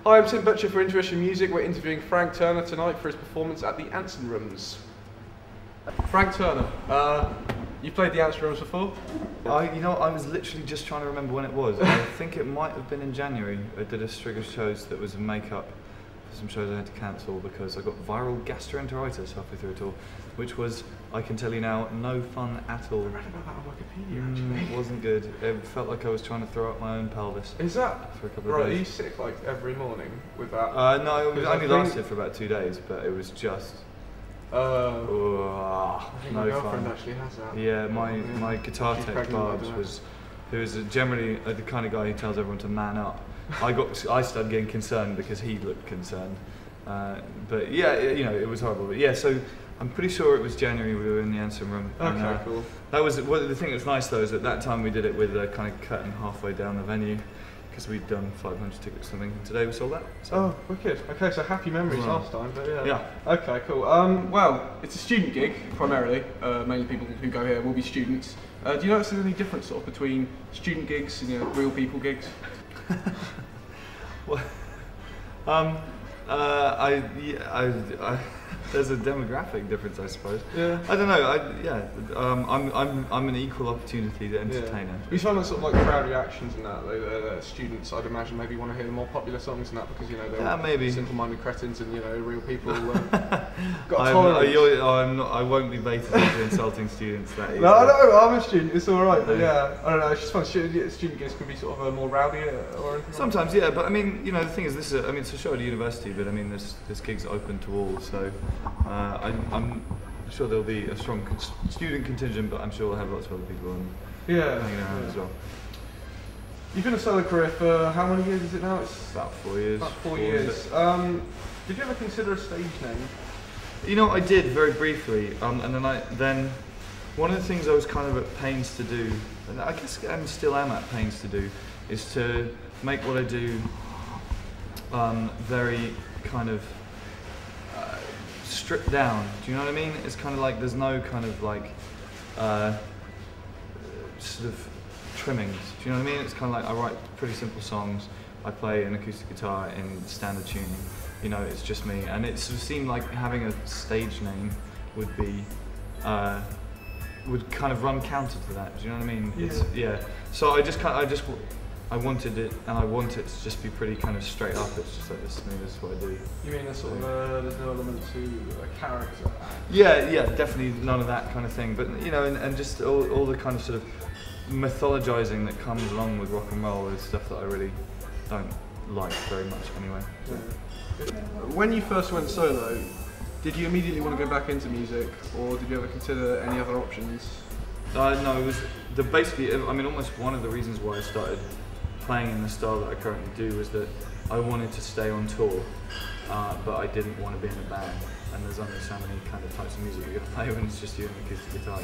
Hi, I'm Tim Butcher for Intuition Music. We're interviewing Frank Turner tonight for his performance at the Anson Rooms. Frank Turner, you played the Anson Rooms before? I was literally just trying to remember when it was. I think it might have been in January. I did a string of shows that was a makeup for some shows I had to cancel because I got viral gastroenteritis halfway through it all, which was, I can tell you now, no fun at all. I read about that on Wikipedia actually. It wasn't good. It felt like I was trying to throw up my own pelvis. Is that for a couple of right? days. Are you sick like every morning with that? No, it only lasted for about 2 days, but it was just. I think my no girlfriend fun. actually has that. Yeah, my guitar She's tech pregnant, Barbs who is generally the kind of guy who tells everyone to man up. I started getting concerned because he looked concerned. But yeah, it was horrible. But yeah, so I'm pretty sure it was January we were in the Anson Room. Okay, and, cool. That was the thing that was nice though is at that time we did it with a kind of curtain halfway down the venue because we'd done 500 tickets or something. And today we sold out. So. Oh, wicked. Okay, so happy memories last time, but yeah. Yeah. Okay, cool. Well, it's a student gig primarily. Mainly people who go here will be students. Do you notice there's any difference sort of between student gigs and real people gigs? Well, there's a demographic difference, I suppose. Yeah. I don't know. I'm an equal opportunity entertainer. Yeah. You find that sort of like crowd reactions and that. Students, I'd imagine, maybe want to hear the more popular songs and that because they're maybe simple-minded cretins and real people got I won't be baited into insulting students that easily. No, I'm a student. It's all right, but yeah, I don't know. It's just fun. Student gigs can be sort of more rowdy or anything. Sometimes, yeah, but I mean, the thing is, it's a show at a university, but I mean, this gig's open to all, so I'm sure there'll be a strong student contingent, but I'm sure we'll have lots of other people hanging around as well. You've been a solo career for how many years is it now? It's about 4 years. About 4 years. Did you ever consider a stage name? I did very briefly, and then one of the things I was kind of at pains to do, and I guess I still am at pains to do, is to make what I do very kind of stripped down. Do you know what I mean? It's kind of like there's no kind of like sort of trimmings. Do you know what I mean? It's kind of like I write pretty simple songs. I play an acoustic guitar in standard tuning. It's just me, and it sort of seemed like having a stage name would be would kind of run counter to that. Do you know what I mean? Yeah. So I wanted it, and I want it to just be pretty kind of straight up. It's just like this is what I do. You mean there's sort of there's no element to a character? Yeah, definitely none of that kind of thing. But and just all the kind of sort of mythologizing that comes along with rock and roll is stuff that I really don't like very much anyway. So. When you first went solo, did you immediately want to go back into music, or did you ever consider any other options? No, it was basically. I mean, almost one of the reasons why I started playing in the style that I currently do was that I wanted to stay on tour, but I didn't want to be in a band. And there's only so many kind of types of music you're going to play when it's just you and the acoustic guitar.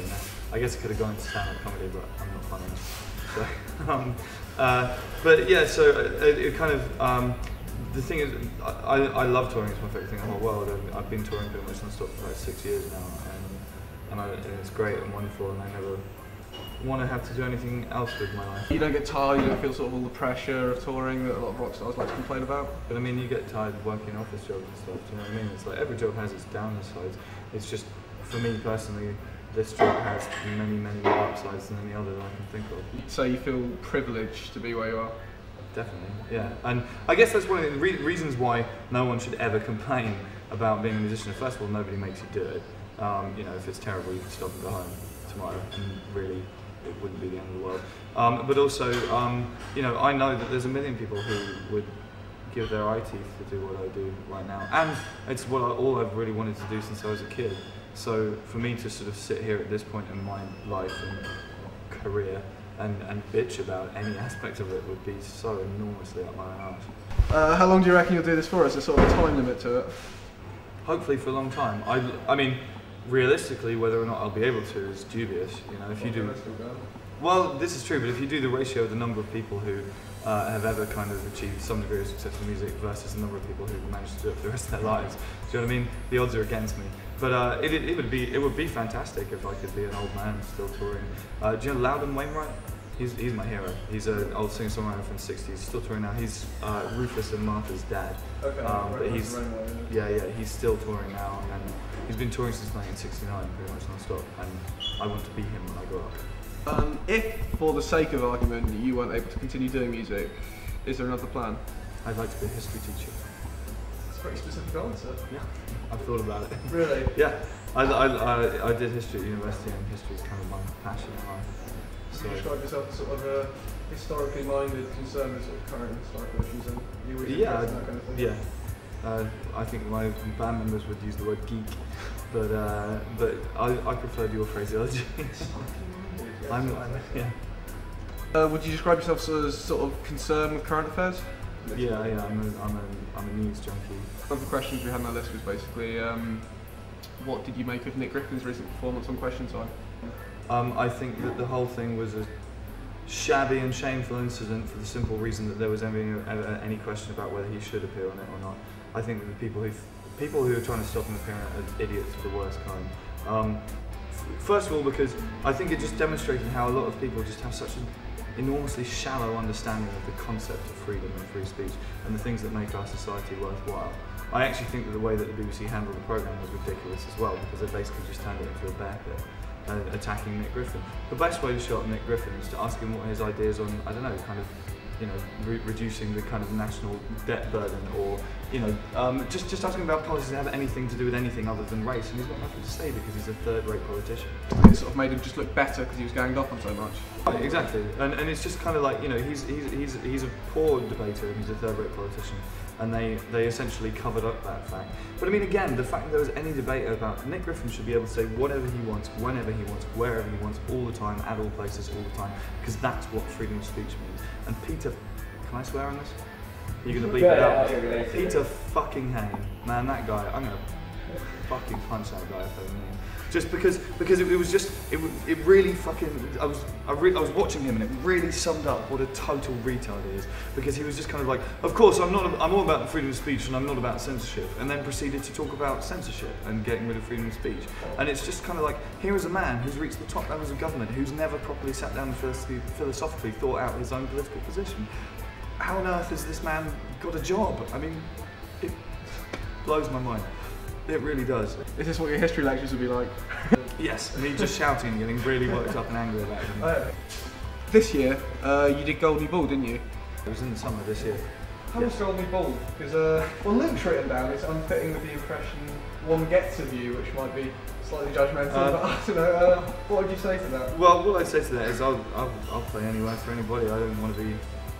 I guess I could have gone into stand-up comedy, but I'm not funny enough. So, but yeah, so it kind of. The thing is, I love touring. It's my favourite thing in the whole world. I've been touring pretty much non-stop for like 6 years now, and it's great and wonderful, and I never want to have to do anything else with my life. You don't get tired, you don't feel sort of all the pressure of touring that a lot of rock stars like to complain about? But I mean, you get tired of working office jobs and stuff, do you know what I mean? It's like every job has its downsides. It's just, for me personally, this job has many, many more upsides than any other that I can think of. So you feel privileged to be where you are? Definitely, yeah. And I guess that's one of the reasons why no one should ever complain about being a musician. First of all, nobody makes you do it. If it's terrible, you can stop and go home tomorrow, and really, it wouldn't be the end of the world. But also, I know that there's a million people who would give their eye teeth to do what I do right now, and it's all I've really wanted to do since I was a kid. So for me to sort of sit here at this point in my life and career and bitch about any aspect of it would be so enormously up my arse. How long do you reckon you'll do this for? Is there sort of a time limit to it? Hopefully for a long time. I mean, realistically, whether or not I'll be able to is dubious. If you do. Well, this is true, but if you do the ratio of the number of people who have ever kind of achieved some degree of success in music versus the number of people who've managed to do it for the rest of their lives, do you know what I mean? The odds are against me. But it would be fantastic if I could be an old man still touring. Do you know Loudon Wainwright? He's my hero. He's an old singer-songwriter from the 60s. He's still touring now. He's Rufus and Martha's dad. Okay. But he's he's still touring now, and he's been touring since 1969, pretty much non-stop. And I want to be him when I grow up. If, for the sake of argument, you weren't able to continue doing music, is there another plan? I'd like to be a history teacher. That's a pretty specific answer. Yeah, I've thought about it. Really? Yeah, I did history at university, and history is kind of my passion in life. So you describe yourself as sort of a historically minded, concerned with sort of current historical issues, and you were interested in that kind of thing? Yeah. I think my band members would use the word geek, but I prefer your phraseology. Would you describe yourself as sort of concerned with current affairs? Yeah, I'm a news junkie. One of the questions we had on our list was basically, what did you make of Nick Griffin's recent performance on Question Time? I think that the whole thing was a shabby and shameful incident for the simple reason that there was any question about whether he should appear on it or not. I think that the people who are trying to stop him appearing are idiots of the worst kind. First of all, because I think it just demonstrated how a lot of people just have such an enormously shallow understanding of the concept of freedom and free speech and the things that make our society worthwhile. I actually think that the way that the BBC handled the programme was ridiculous as well, because they basically just turned it into a bear pit, attacking Nick Griffin. The best way to show up Nick Griffin is to ask him what his ideas on, I don't know, kind of, you know, reducing the kind of national debt burden, or, you know, just asking about policies that have anything to do with anything other than race, and he's got nothing to say because he's a third-rate politician. It sort of made him just look better because he was ganged up on so much. Right, exactly, and it's just kind of like, you know, he's a poor debater and he's a third-rate politician, and they essentially covered up that fact. But I mean, again, the fact that there was any debate about Nick Griffin should be able to say whatever he wants, whenever he wants, wherever he wants, all the time, at all places, all the time, because that's what freedom of speech means. And Peter, can I swear on this? Are you going to bleep it out? Peter fucking Hain, man, that guy, I'm going to fucking punch that guy if I meet him. Just because it was just, it really fucking, I was watching him and it really summed up what a total retard he is, because he was just kind of like, of course I'm all about freedom of speech and I'm not about censorship, and then proceeded to talk about censorship and getting rid of freedom of speech. And it's just kind of like, here is a man who's reached the top levels of government, who's never properly sat down and philosophically thought out his own political position. How on earth has this man got a job? I mean, it blows my mind. It really does. Is this what your history lectures would be like? Yes, me just shouting and getting really worked up and angry about it. This year, you did Goldie Ball, didn't you? It was in the summer this year. How was Goldie Ball? Because, well, Luke's written down it's unfitting with the impression one gets of you, which might be slightly judgmental, but I don't know, what would you say to that? Well, what I'd say to that is I'll play anywhere for anybody. I don't want to be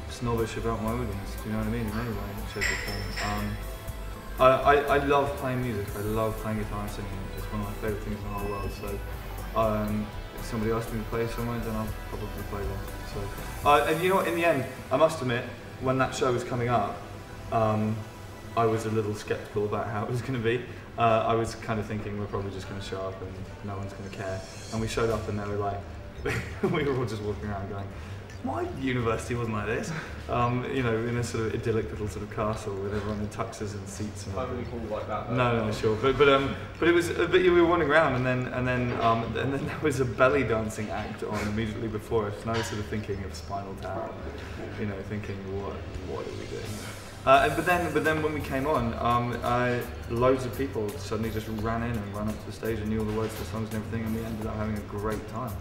snobbish about my audience, do you know what I mean, in any way, shape or form. I love playing music, I love playing guitar and singing, it's one of my favourite things in the whole world, so if somebody asks me to play somewhere, then I'll probably play there. So, and you know what, in the end, I must admit, when that show was coming up, I was a little sceptical about how it was going to be. I was kind of thinking we're probably just going to show up and no one's going to care, and we showed up and they were like, we were all just walking around going, my university wasn't like this. You know, in a sort of idyllic little sort of castle with everyone in tuxes and seats. And Totally cool like that. No, sure. But it was. But we were wandering around, and then there was a belly dancing act on immediately before us, and I was sort of thinking of Spinal Tap. You know, thinking what are we doing? But then when we came on, loads of people suddenly just ran in and ran up to the stage and knew all the words to the songs and everything, and we ended up having a great time.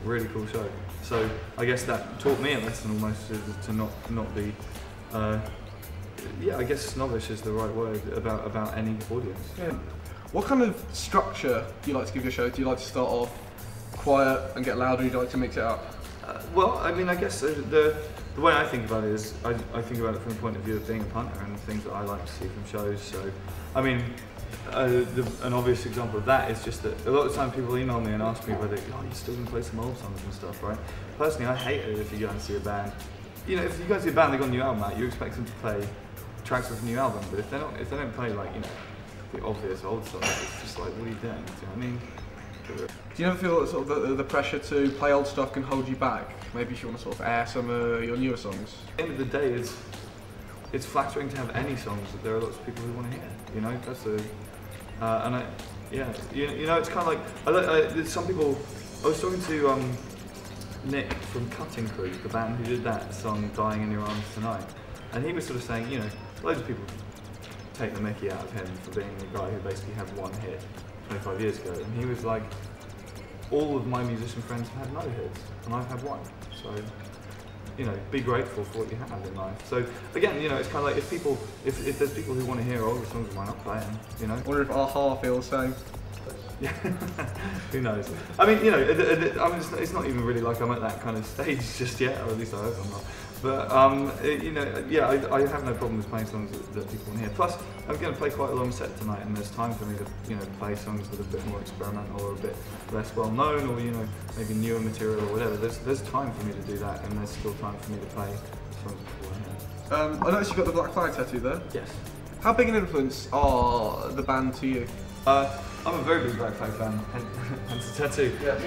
Really cool show. So I guess that taught me a lesson almost to not be, I guess snobbish is the right word about any audience. Yeah. What kind of structure do you like to give your show? Do you like to start off quiet and get louder, or do you like to mix it up? Well, I mean, I guess the way I think about it is I think about it from the point of view of being a punter and the things that I like to see from shows. So, I mean, an obvious example of that is just that a lot of time people email me and ask me whether, you're still going to play some old songs and stuff, right? Personally, I hate it if you go and see a band. You know, if you go and see a band, they've got a new album out, you expect them to play tracks off a new album, but if they don't play, like, you know, the obvious old songs, it's just like, what are you doing? Do you know what I mean? Do you ever feel that sort of the pressure to play old stuff can hold you back? Maybe if you want to sort of air some of your newer songs? At the end of the day, it's flattering to have any songs that there are lots of people who want to hear. You know, that's you know, it's kind of like some people. I was talking to Nick from Cutting Crew, the band who did that song "Dying in Your Arms Tonight," and he was sort of saying, you know, loads of people take the mickey out of him for being the guy who basically had one hit 25 years ago, and he was like, all of my musician friends have had no hits, and I've had one. So, you know, be grateful for what you have in life. So again, you know, it's kind of like if there's people who want to hear older songs, why not play them? You know. I wonder if a-ha feel the same. Yeah. Who knows? I mean, you know, I mean, it's not even really like I'm at that kind of stage just yet, or at least I hope I'm not. But you know, yeah, I have no problem with playing songs that people want to hear. Plus, I'm going to play quite a long set tonight, and there's time for me to, you know, play songs that are a bit more experimental or a bit less well known, or, you know, maybe newer material or whatever. There's time for me to do that, and there's still time for me to play songs people want to hear. I noticed you've got the Black Flag tattoo there. Yes. How big an influence are the band to you? I'm a very big Black Flag fan, hence the tattoo. Yeah.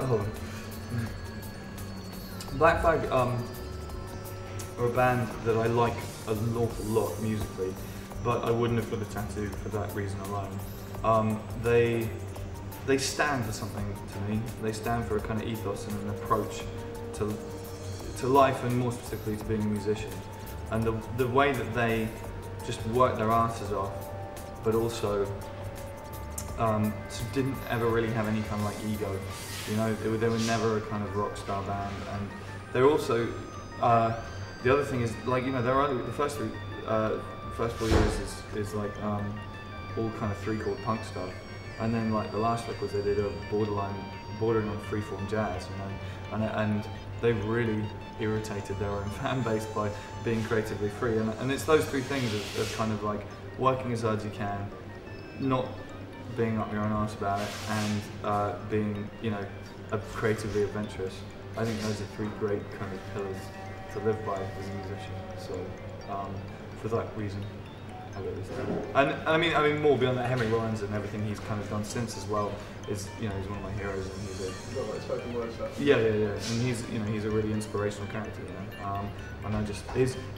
Hold on. Black Flag are a band that I like an awful lot musically, but I wouldn't have got a tattoo for that reason alone. They stand for something to me. They stand for a kind of ethos and an approach to life, and more specifically to being a musician. And the way that they just work their asses off, but also didn't ever really have any kind of like ego. You know, they were never a kind of rock star band, and they're also the other thing is, like, you know, the first 4 years is like all kind of 3-chord punk stuff, and then like the last records they did are bordering on freeform jazz, you know, and they really irritated their own fan base by being creatively free, and it's those three things of kind of like working as hard as you can, not being up your own arse about it, and being, you know, creatively adventurous. I think those are three great kind of pillars to live by as a musician. So for that reason, I got this down. And I mean more beyond that, Henry Rollins and everything he's kind of done since as well is, you know, he's one of my heroes, and he's a spoken word stuff. yeah, and he's, you know, he's a really inspirational character, you know. And I just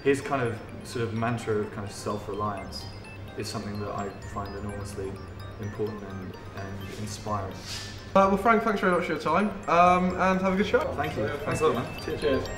his kind of sort of mantra of kind of self-reliance is something that I find enormously important and inspiring. Well, Frank, thanks very much for your time, and have a good show. Thank you. Thanks a lot, man. Cheers.